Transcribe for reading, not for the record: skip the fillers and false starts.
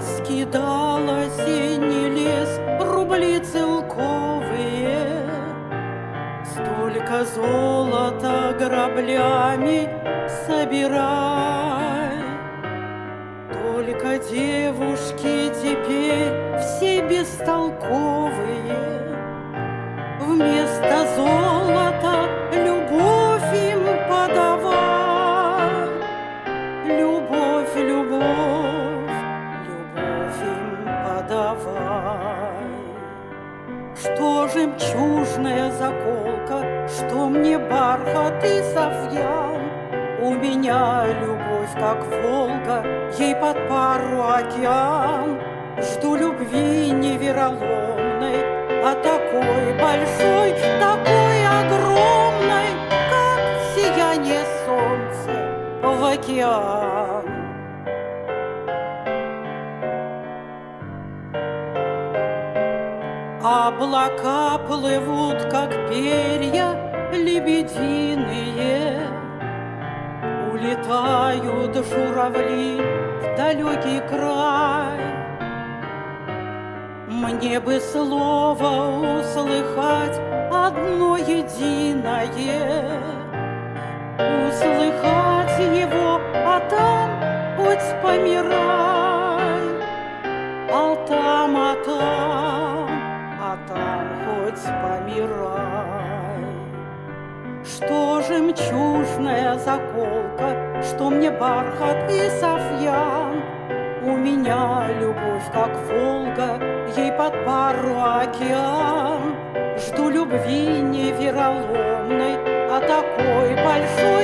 Скидал осенний лес рубли целковые, столько золота граблями собирай. Только девушки теперь все бестолковые, вместо золота любовь им подавай. Любовь, любовь, любовь им подавай. Что жемчужная заколка, что мне бархат и софьян? У меня любовь, как Волга, ей под пару океан. Жду любви невероломной, а такой большой, такой огромной, как сияние солнца в океан. Облака плывут, как перья лебединые, улетают журавли в далекий край. Мне бы слово услыхать одно единое, услыхать его, а там хоть помирай. А там хоть помирай. Что жемчужная заколка, что мне бархат и софьян? У меня любовь, как Волга, ей под пару океан. Жду любви невероломной, а такой большой,